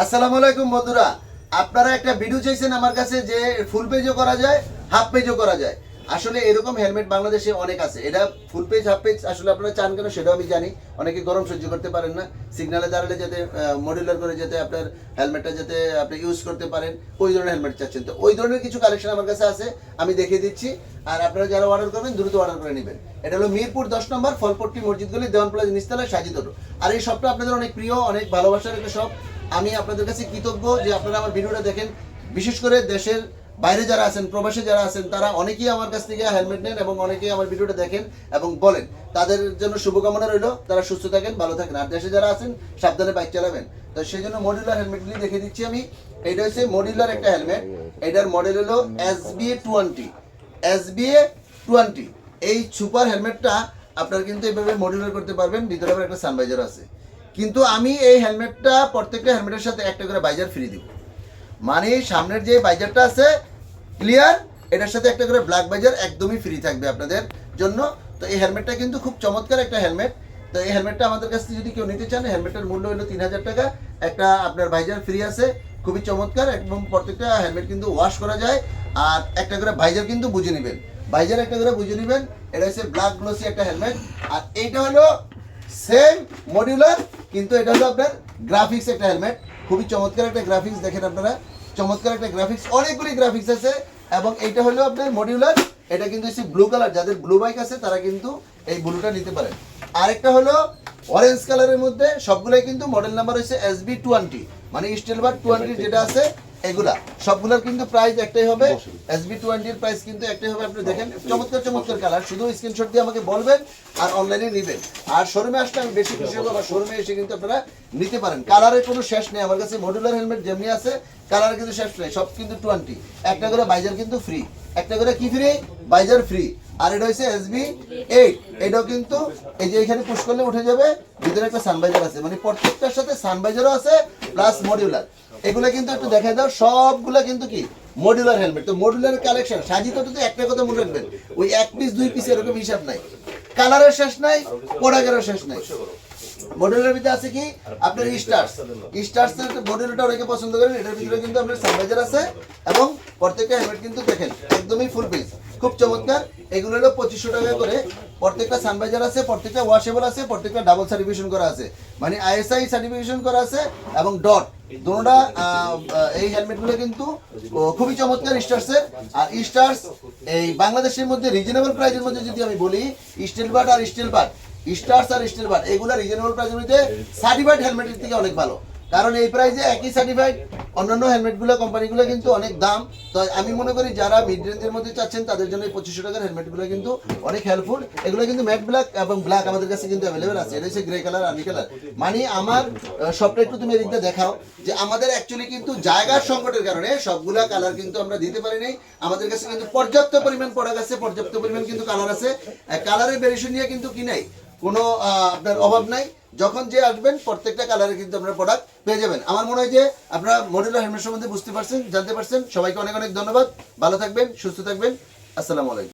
আসসালামু আলাইকুম বন্ধুরা, আপনারা একটা ভিডিও চাইছেন আমার কাছে যে ফুল পেজও করা যায়, হাফ পেজও করা যায়। আসলে এরকম হেলমেট বাংলাদেশে অনেক আছে। এটা ফুল পেজ হাফ পেজ আসলে আপনারা চান কেন সেটাও আমি জানি। অনেকে গরম সহ্য করতে পারেন না, সিগনালে দাঁড়ালে যাতে মডিউলার করে যাতে আপনার হেলমেটটা যাতে আপনি ইউজ করতে পারেন, ওই ধরনের হেলমেট চাচ্ছেন। তো ওই ধরনের কিছু কালেকশন আমার কাছে আছে, আমি দেখিয়ে দিচ্ছি। আর আপনারা যারা অর্ডার করবেন দ্রুত অর্ডার করে নেবেন। এটা হলো মিরপুর 10 নম্বর ফলপট্টি মসজিদ গলি, দেওয়ান প্লাজা নিচতলায়, সাজিদ রোড। আর এই শপটা আপনাদের অনেক প্রিয়, অনেক ভালোবাসার একটা শপ। আমি আপনাদের কাছে কৃতজ্ঞ যে আপনারা আমার ভিডিওটা দেখেন। বিশেষ করে দেশের বাইরে যারা আছেন, প্রবাসে যারা আছেন, তারা অনেকেই আমার কাছ থেকে হেলমেট নেন এবং অনেকেই আমার ভিডিওটা দেখেন এবং বলেন। তাদের জন্য শুভকামনা রইল, তারা সুস্থ থাকেন, ভালো থাকেন। আর দেশে যারা আছেন সাবধানে বাইক চালাবেন। তো সেই জন্য মডিউলার হেলমেটগুলি দেখে দিচ্ছি আমি। এটা হচ্ছে মডিউলার একটা হেলমেট। এটার মডেল হলো SBA20। এই সুপার হেলমেটটা আপনারা কিন্তু এইভাবে মডিউলার করতে পারবেন। ভিতরে আবার একটা সানভাইজার আছে। কিন্তু আমি এই হেলমেটটা প্রত্যেকটা হেলমেটের সাথে একটা করে বাইজার ফ্রি দিব। মানে সামনের যে বাইজারটা আছে ক্লিয়ার, এটার সাথে একটা করে ব্ল্যাক বাইজার একদমই ফ্রি থাকবে আপনাদের জন্য। তো এই হেলমেটটা কিন্তু খুব চমৎকার একটা হেলমেট। তো এই হেলমেটটা আমাদের কাছ থেকে যদি কেউ নিতে চান, হেলমেটের মূল্য হলো 3000 টাকা। একটা আপনার বাইজার ফ্রি আছে, খুবই চমৎকার। এবং প্রত্যেকটা হেলমেট কিন্তু ওয়াশ করা যায়। আর একটা করে বাইজার কিন্তু বুঝে নেবেন, বাইজার একটা করে বুঝে নেবেন। এটা হচ্ছে ব্ল্যাক গ্লোসি একটা হেলমেট। আর এইটা হলো সেম মডিউলার, কিন্তু এটা হলো আপনার গ্রাফিক্স একটা হেলমেট। খুবই চমৎকার একটা গ্রাফিক্স, দেখেন আপনারা, চমৎকার একটা গ্রাফিক্স, অনেকগুলি গ্রাফিক্স আছে। এবং এইটা হলো আপনার মডিউলার। এটা কিন্তু হচ্ছে ব্লু কালার, যাদের ব্লু বাইক আছে তারা কিন্তু এই ব্লুটা নিতে পারেন। আরেকটা হলো অরেঞ্জ কালারের মধ্যে, সবগুলাই কিন্তু মডেল নাম্বার হচ্ছে SB20, মানে স্টিলবার 20 যেটা আছে এগুলা সবগুলোর কিন্তু প্রাইস একটাই হবে। SB20 এর প্রাইস কিন্তু একটাই হবে। আপনি দেখেন চমৎকার চমৎকার কালার, শুধু স্ক্রিনশট দিয়ে আমাকে বলবেন আর অনলাইনে নেবেন। আর শোরুমে আসলে আমি বেশি খুশি হবো, বা শোরুমে এসে কিন্তু আপনারা নিতে পারেন। কালারের কোনো শেষ নেই আমার কাছে। মডুলার হেলমেট যেমনি আছে কালার কিন্তু শেষ নেই, সব কিন্তু 20। একটা করে বাইজার কিন্তু ফ্রি, একটা করে কি ফ্রি, বাইজার ফ্রি। আর এটা হচ্ছে SB8। এটাও কিন্তু এই যে এখানে পুশ করলে উঠে যাবে, ভিতরে একটা সানভাইজার আছে, মানে প্রত্যেকটার সাথে সানভাইজারও আছে প্লাস মডিউলার। এগুলো কিন্তু একটু দেখা দাও, সবগুলা কিন্তু কি মডিউলার হেলমেট। তো মডিউলার কালেকশন সাজিত তো একটা কথা মনে রাখবেন, ওই এক পিস দুই পিস এরকম হিসাব নাই, কালারের শেষ নাই, প্রোডাক্টেরও শেষ নাই। মডেলের ভিতরে আছে কি আপনার স্টার্স এর মডেলটা অনেকে পছন্দ করেন। এটার ভিতরে কিন্তু আপনার সানভাইজার আছে এবং প্রত্যেকটা হেলমেট কিন্তু দেখেন একদমই ফুল পিস, খুব চমৎকার। এগুলো হলো 2500 টাকা করে। প্রত্যেকটা সানভাইজার আছে, প্রত্যেকটা ওয়াশেবল আছে, প্রত্যেকটা ডাবল সার্টিফিকেশন করা আছে, মানে ISI সার্টিফিকেশন করা আছে এবং ডট দুটোটা। এই হেলমেটগুলো কিন্তু খুবই চমৎকার স্টার্সের। আর স্টার্স এই বাংলাদেশের মধ্যে রিজনেবল প্রাইসের মধ্যে যদি আমি বলি, স্টিলবার্ড আর স্টিলবার্ড, স্টার্স আর স্টিলবার্ড এগুলা রিজনেবল প্রাইসের মধ্যে সার্টিফাইড হেলমেটের থেকে অনেক ভালো। কারণ এই প্রাইসে একই সার্টিফাইড, অন্যান্য হেলমেটগুলো কোম্পানিগুলো কিন্তু অনেক দাম। তো আমি মনে করি যারা মিড রেঞ্জের মধ্যে চাচ্ছেন তাদের জন্য এই 2500 টাকার হেলমেটগুলো কিন্তু অনেক হেল্পফুল। এগুলো কিন্তু ম্যাট ব্ল্যাক এবং ব্ল্যাক আমাদের কাছে কিন্তু অ্যাভেলেবেল আছে। এটা হচ্ছে গ্রে কালার, আর্মি কালার। মানে আমার সবটা একটু তুমি এদিকটা দেখাও যে আমাদের অ্যাকচুয়ালি কিন্তু জায়গার সংকটের কারণে সবগুলা কালার কিন্তু আমরা দিতে পারি নাই। আমাদের কাছে কিন্তু পর্যাপ্ত পরিমাণ প্রোডাক্ট আছে, পর্যাপ্ত পরিমাণ কিন্তু কালার আছে। কালারের ভেরিয়েশন নিয়ে কিন্তু কি নাই, কোনো আপনার অভাব নাই। যখন যে আসবেন প্রত্যেকটা কালারে কিন্তু আপনার প্রোডাক্ট পেয়ে যাবেন। আমার মনে হয় যে আপনারা মডেলার হেলমেট সম্বন্ধে বুঝতে পারছেন, জানতে পারছেন। সবাইকে অনেক অনেক ধন্যবাদ। ভালো থাকবেন, সুস্থ থাকবেন। আসসালামু আলাইকুম।